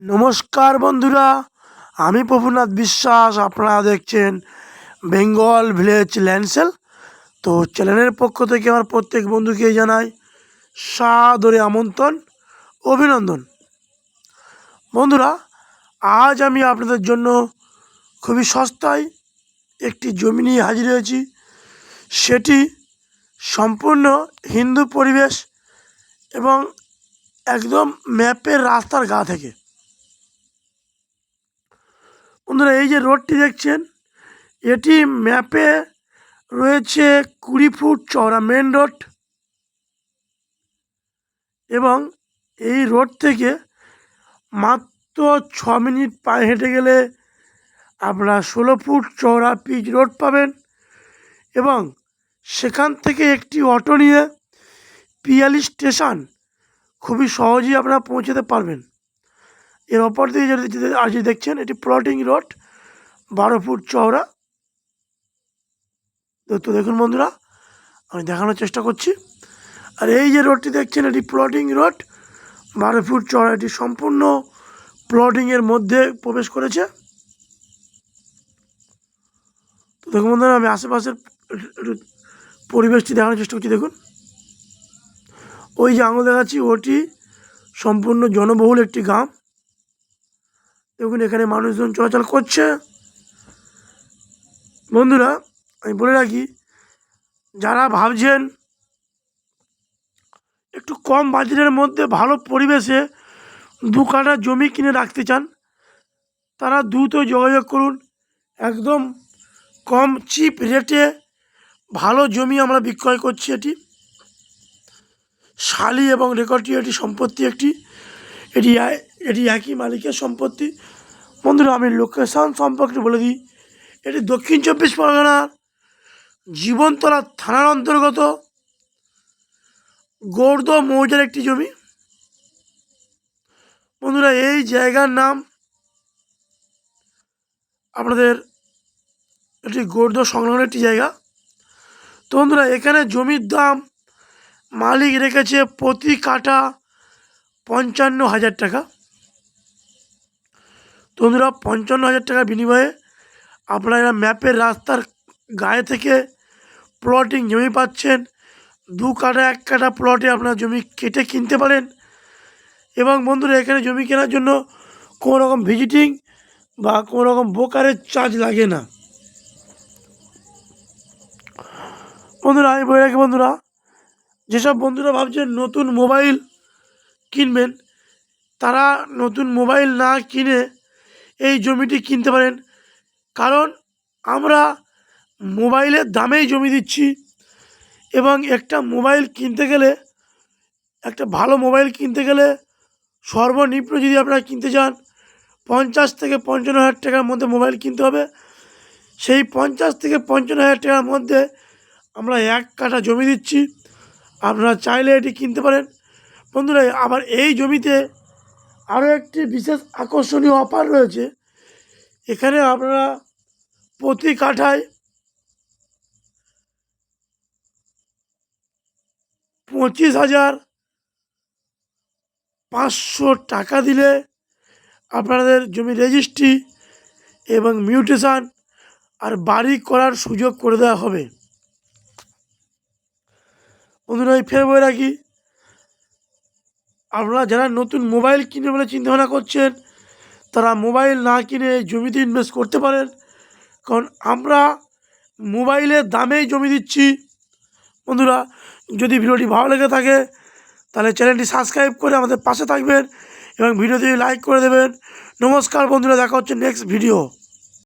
নমস্কার বন্ধুরা, আমি প্রভুনাথ বিশ্বাস। আপনারা দেখছেন বেঙ্গল ভিলেজ ল্যান্ডসেল। তো চ্যানেলের পক্ষ থেকে আমার প্রত্যেক বন্ধুকে জানাই সাদরে আমন্ত্রণ, অভিনন্দন। বন্ধুরা, আজ আমি আপনাদের জন্য খুবই সস্তায় একটি জমি নিয়ে হাজির হয়েছি। সেটি সম্পূর্ণ হিন্দু পরিবেশ এবং একদম ম্যাপের রাস্তার গা থেকে। বন্ধুরা, এই যে রোডটি দেখছেন, এটি ম্যাপে রয়েছে 20 ফুট চওড়া মেন রোড, এবং এই রোড থেকে মাত্র 6 মিনিট পায়ে হেঁটে গেলে আপনারা 16 ফুট চওড়া পিচ রোড পাবেন, এবং সেখান থেকে একটি অটো নিয়ে পিয়ালি স্টেশন খুবই সহজেই আপনারা পৌঁছাতে পারবেন। এর অপর দিকে যদি আজ দেখছেন, এটি প্লটিং রোড, 12 ফুট চওড়া। তো দেখুন বন্ধুরা, আমি দেখানোর চেষ্টা করছি। আর এই যে রোডটি দেখছেন, এটি প্লটিং রোড, 12 ফুট চওড়া। এটি সম্পূর্ণ প্লটিংয়ের মধ্যে প্রবেশ করেছে। তো দেখুন বন্ধুরা, আমি আশেপাশের পরিবেশটি দেখানোর চেষ্টা করছি। দেখুন, ওই যে আঙুল দেখাচ্ছি, ওটি সম্পূর্ণ জনবহুল একটি গ্রাম। দেখুন, এখানে মানুষজন চলাচল করছে। বন্ধুরা, আমি বলে রাখি, যারা ভাবছেন একটু কম বাজেটের মধ্যে ভালো পরিবেশে 2 কাঠা জমি কিনে রাখতে চান, তারা দ্রুত যোগাযোগ করুন। একদম কম চিপ রেটে ভালো জমি আমরা বিক্রয় করছি। শালি এবং রেকর্ডটি এটি সম্পত্তি এটি একই মালিকের সম্পত্তি। বন্ধুরা, আমি লোকেশান সম্পর্কে বলে দিই। এটি দক্ষিণ 24 পরগনার জীবনতলা থানার অন্তর্গত গৌড় মৌজার একটি জমি। বন্ধুরা, এই জায়গার নাম আপনাদের এটি গৌড় সংলগ্ন একটি জায়গা। তো বন্ধুরা, এখানে জমির দাম মালিক রেখেছে প্রতি কাঠা 55,000 টাকা। তো বন্ধুরা, 55,000 টাকার বিনিময়ে আপনারা ম্যাপের রাস্তার গায়ে থেকে প্লটিং জমি পাচ্ছেন। 2 কাঠা 1 কাঠা প্লটে আপনার জমি কেটে কিনতে পারেন। এবং বন্ধুরা, এখানে জমি কেনার জন্য কোনো রকম ভিজিটিং বা কোনো রকম ব্রোকারের চার্জ লাগে না। বন্ধুরা, আমি বলে রাখি, বন্ধুরা, যেসব বন্ধুরা ভাবছেন নতুন মোবাইল কিনবেন, তারা নতুন মোবাইল না কিনে এই জমিটি কিনতে পারেন। কারণ আমরা মোবাইলের দামেই জমি দিচ্ছি, এবং একটা মোবাইল কিনতে গেলে, একটা ভালো মোবাইল কিনতে গেলে সর্বনিম্ন যদি আপনারা কিনতে চান 50 থেকে 55,000 টাকার মধ্যে মোবাইল কিনতে হবে। সেই 50 থেকে 55,000 টাকার মধ্যে আমরা 1 কাঠা জমি দিচ্ছি। আপনারা চাইলে এটি কিনতে পারেন। বন্ধুরা, আবার এই জমিতে আরও একটি বিশেষ আকর্ষণীয় অফার রয়েছে। এখানে আপনারা প্রতি কাঠায় 25,500 টাকা দিলে আপনাদের জমি রেজিস্ট্রি এবং মিউটেশন আর বাড়ি করার সুযোগ করে দেওয়া হবে। বন্ধুরা, আমি ফের বলে রাখি, আপনারা যারা নতুন মোবাইল কিনে বলে চিন্তাভাবনা করছেন, তারা মোবাইল না কিনে জমিতে ইনভেস্ট করতে পারেন। কারণ আমরা মোবাইলের দামেই জমি দিচ্ছি। বন্ধুরা, যদি ভিডিওটি ভালো লেগে থাকে তাহলে চ্যানেলটি সাবস্ক্রাইব করে আমাদের পাশে থাকবেন এবং ভিডিওটি লাইক করে দেবেন। নমস্কার বন্ধুরা, দেখা হচ্ছে নেক্সট ভিডিও।